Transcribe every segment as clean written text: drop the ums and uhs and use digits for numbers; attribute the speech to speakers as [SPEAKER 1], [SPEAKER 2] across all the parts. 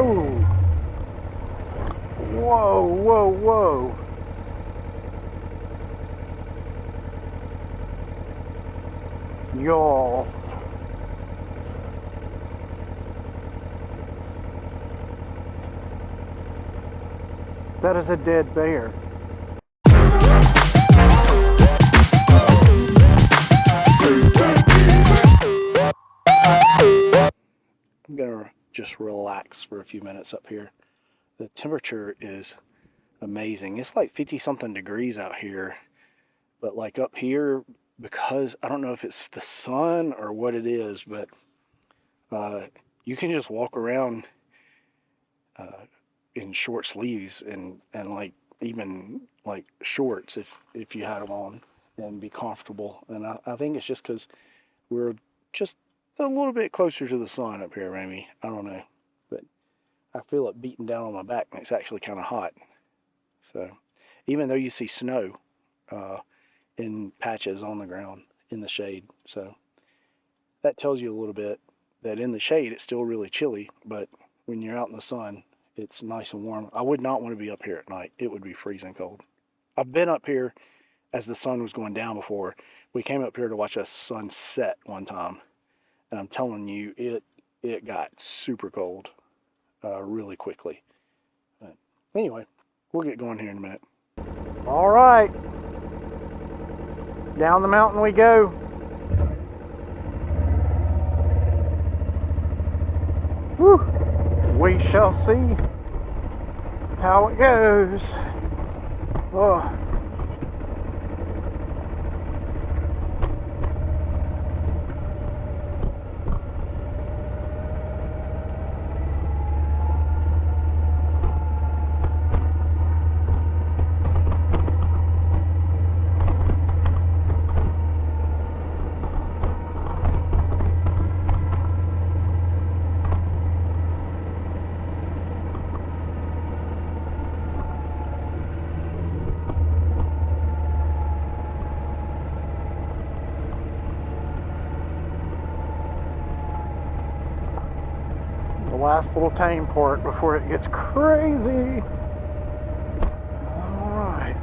[SPEAKER 1] Whoa! Whoa, whoa, whoa. Y'all. That is a dead bear. I'm gonna just relax for a few minutes up here. The temperature is amazing. It's like 50 something degrees out here, but like up here, because I don't know if it's the sun or what it is, but you can just walk around in short sleeves and like even like shorts if you had them on and be comfortable. And I think it's just because we're just a little bit closer to the sun up here, maybe. I don't know, but I feel it beating down on my back and it's actually kind of hot. So even though you see snow in patches on the ground in the shade, so that tells you a little bit that in the shade it's still really chilly, but when you're out in the sun it's nice and warm. I would not want to be up here at night. It would be freezing cold. I've been up here as the sun was going down before. We came up here to watch a sunset one time, and I'm telling you, it got super cold really quickly. But anyway, we'll get going here in a minute. All right, down the mountain we go. Whew. We shall see how it goes. Oh. The last little tame part before it gets crazy. All right.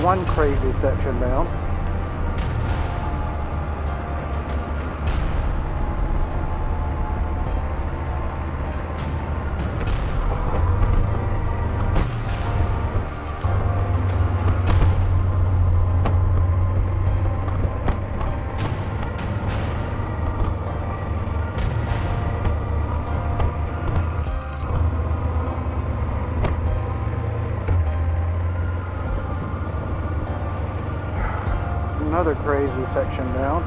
[SPEAKER 1] One crazy section down. Another crazy section down.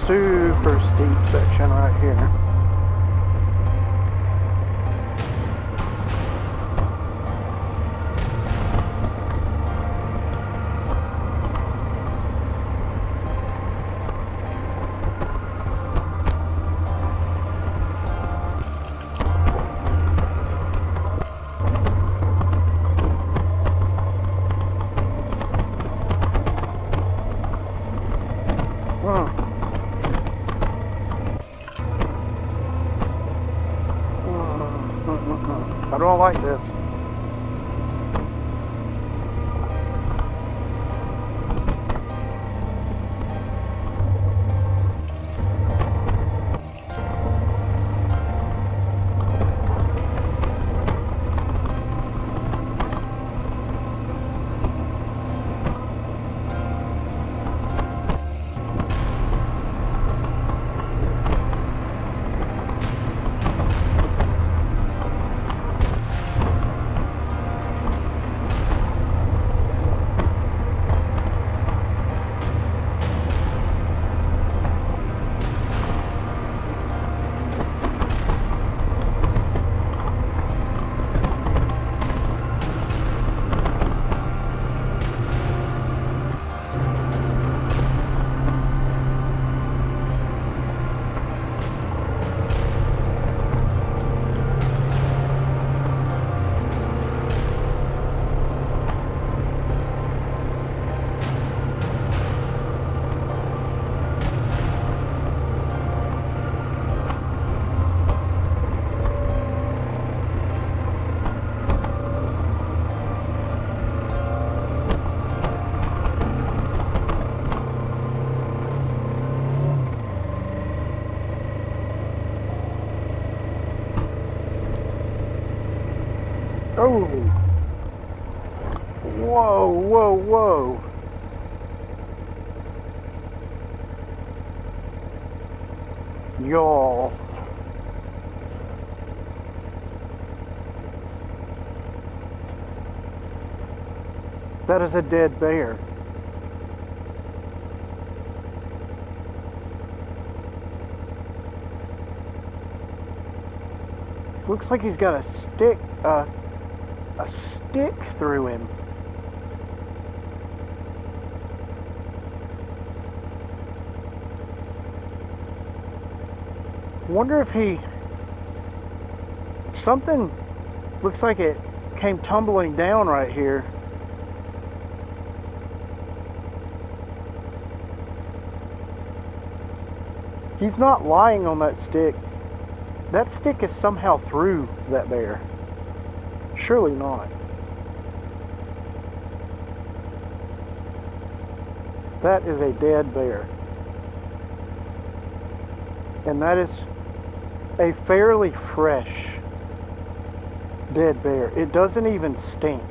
[SPEAKER 1] super steep section right here. I don't like this. Oh, whoa, whoa, whoa. Y'all. That is a dead bear. Looks like he's got a stick through him. Wonder if something looks like it came tumbling down right here. He's not lying on that stick. That stick is somehow through that bear. Surely not. That is a dead bear. And that is a fairly fresh dead bear. It doesn't even stink.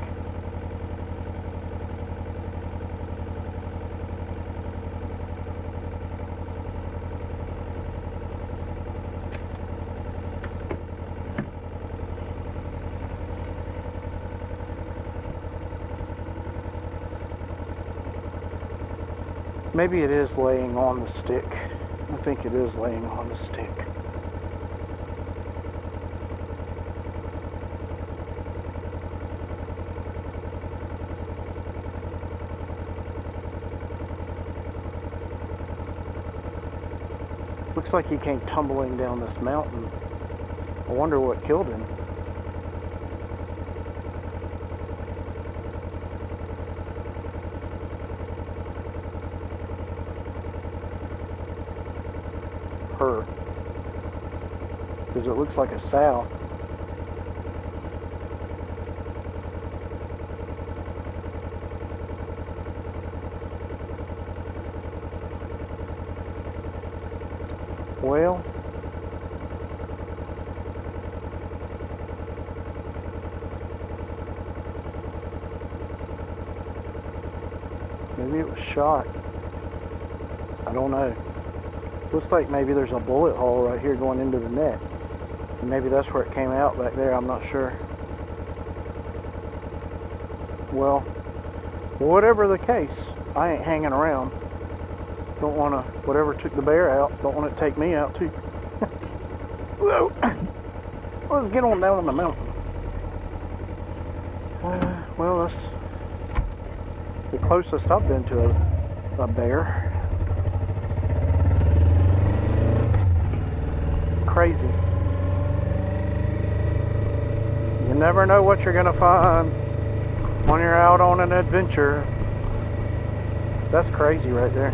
[SPEAKER 1] Maybe it is laying on the stick. I think it is laying on the stick. Looks like he came tumbling down this mountain. I wonder what killed him. Her. Because it looks like a sow. Well, maybe it was shot. I don't know. Looks like maybe there's a bullet hole right here going into the neck. And maybe that's where it came out back there. I'm not sure. Well, whatever the case, I ain't hanging around. Don't want to, whatever took the bear out, don't want it to take me out too. Whoa. Let's get on down on the mountain. Well, that's the closest I've been to a bear. Crazy. You never know what you're gonna find when you're out on an adventure. That's crazy right there.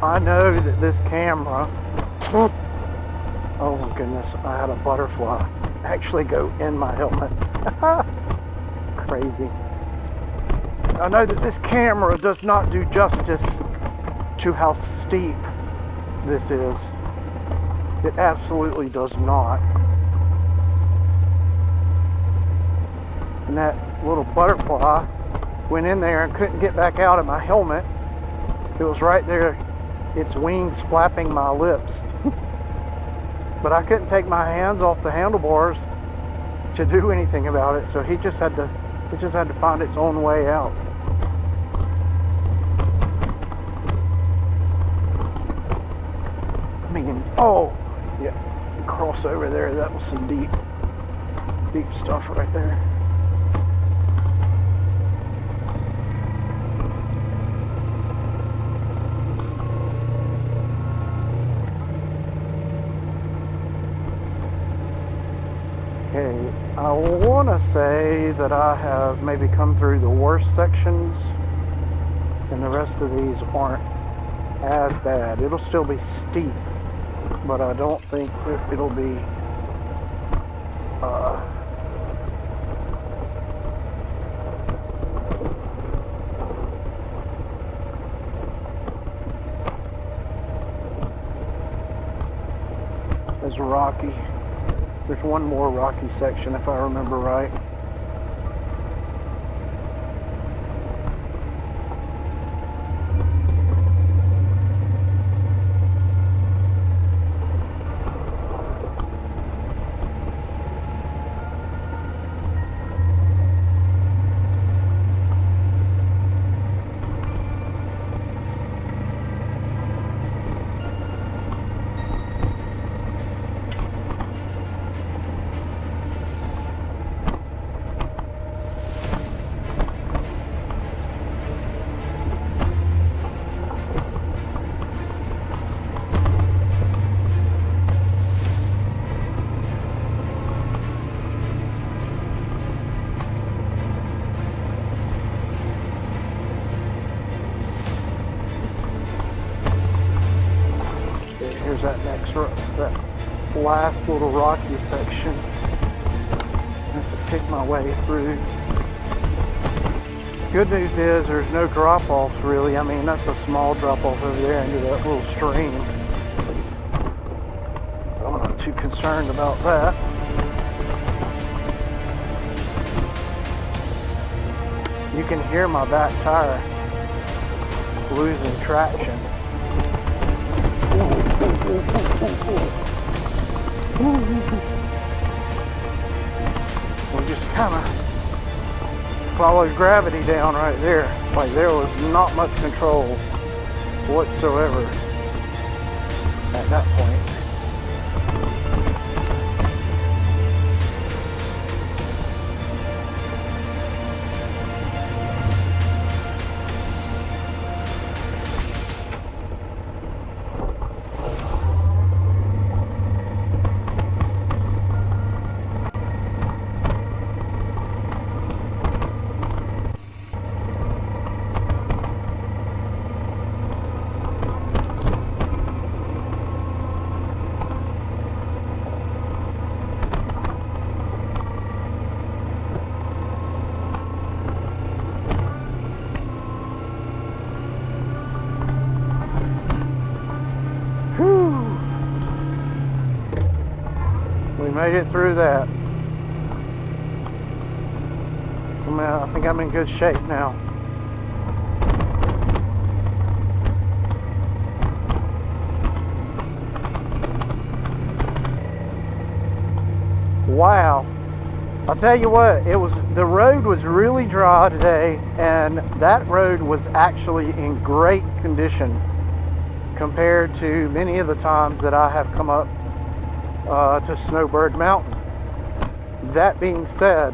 [SPEAKER 1] I know that this camera, oh my goodness, I had a butterfly actually go in my helmet. Crazy. I know that this camera does not do justice to how steep this is. It absolutely does not. And that little butterfly went in there and couldn't get back out of my helmet. It was right there, its wings flapping my lips. But I couldn't take my hands off the handlebars to do anything about it, so it just had to find its own way out. I mean, oh yeah, cross over there, that was some deep stuff right there. Okay, I want to say that I have maybe come through the worst sections, and the rest of these aren't as bad. It'll still be steep, but I don't think it'll be as rocky. There's one more rocky section if I remember right. there's that that last little rocky section. I have to pick my way through. Good news is there's no drop-offs really. I mean, that's a small drop-off over there into that little stream. I'm not too concerned about that. You can hear my back tire losing traction. We just kind of followed gravity down right there. Like there was not much control whatsoever at that point. Made it through that. I think I'm in good shape now. Wow. I'll tell you what, the road was really dry today, and that road was actually in great condition compared to many of the times that I have come up to Snowbird Mountain. That being said,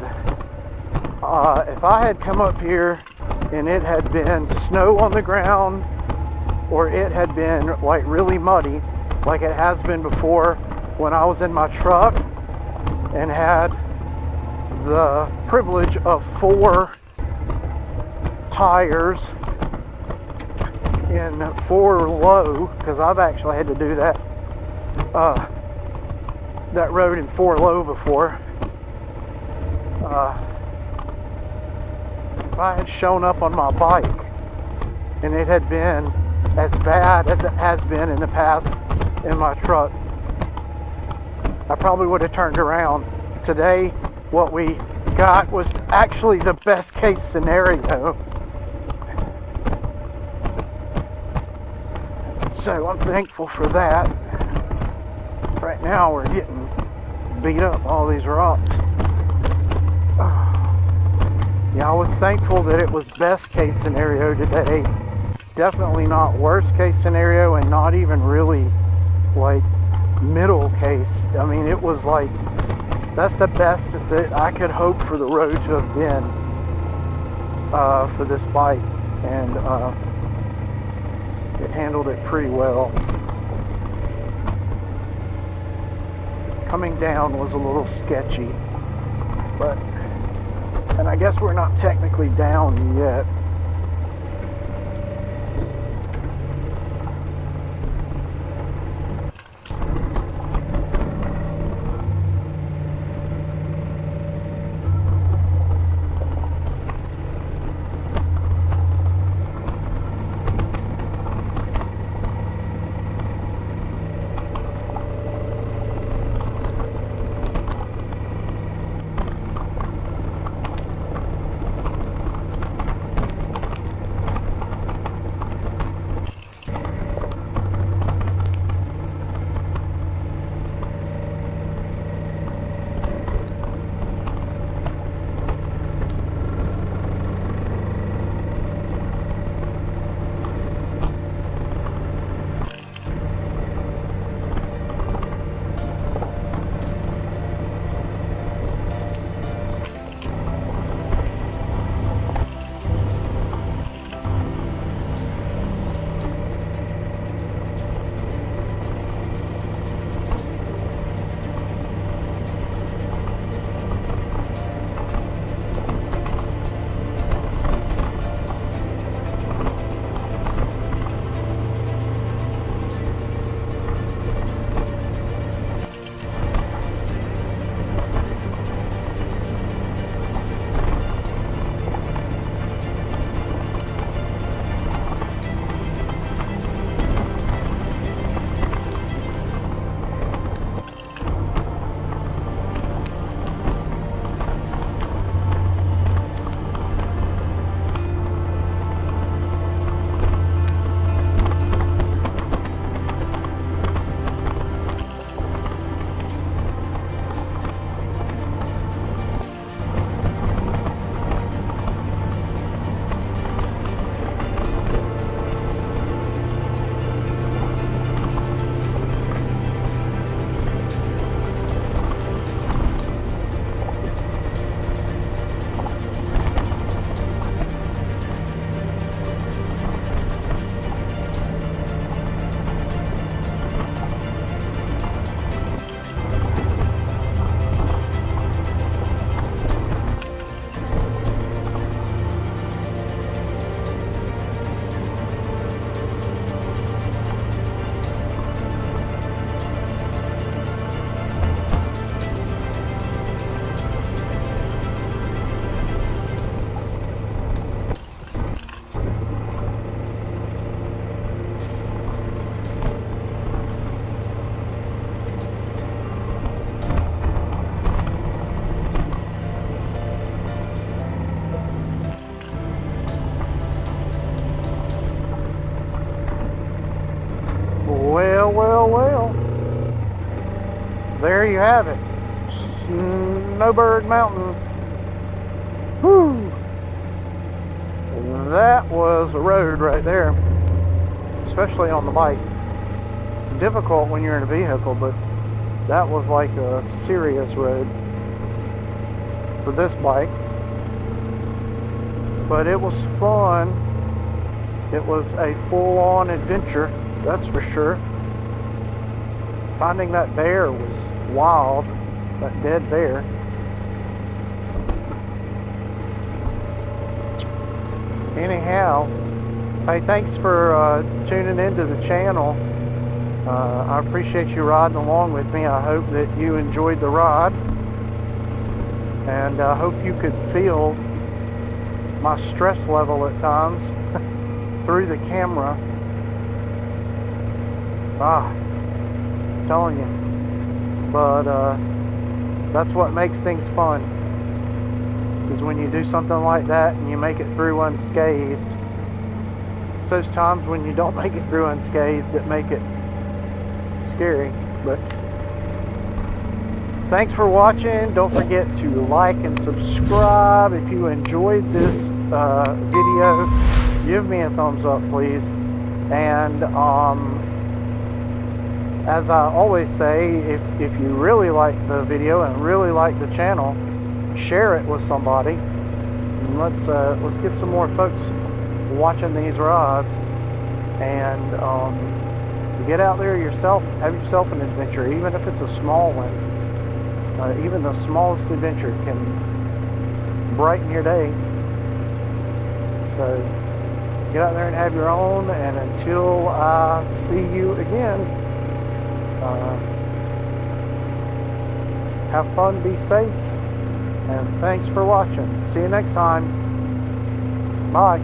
[SPEAKER 1] if I had come up here and it had been snow on the ground, or it had been like really muddy like it has been before when I was in my truck and had the privilege of 4 tires in 4 low, because I've actually had to do that road in 4 low before. If I had shown up on my bike and it had been as bad as it has been in the past in my truck, I probably would have turned around. Today, what we got was actually the best case scenario. So I'm thankful for that. Right now we're getting beat up all these rocks. Yeah, I was thankful that it was best case scenario today. Definitely not worst case scenario, and not even really like middle case. I mean, it was like, that's the best that I could hope for the road to have been for this bike, and it handled it pretty well. Coming down was a little sketchy, and I guess we're not technically down yet. there you have it. Snowbird Mountain. Whew. That was a road right there, especially on the bike. It's difficult when you're in a vehicle, but that was like a serious road for this bike. But it was fun. It was a full-on adventure, that's for sure. Finding that bear was wild, that dead bear. Anyhow, hey, thanks for tuning into the channel. I appreciate you riding along with me. I hope that you enjoyed the ride, and I hope you could feel my stress level at times through the camera. I'm telling you. But that's what makes things fun, is when you do something like that and you make it through unscathed. It's those times when you don't make it through unscathed that make it scary. But thanks for watching. Don't forget to like and subscribe. If you enjoyed this video, give me a thumbs up, please. And as I always say, if you really like the video and really like the channel, share it with somebody. And let's get some more folks watching these rides, and get out there yourself. Have yourself an adventure, even if it's a small one. Even the smallest adventure can brighten your day. So get out there and have your own, and until I see you again, have fun, be safe, and thanks for watching. See you next time. Bye.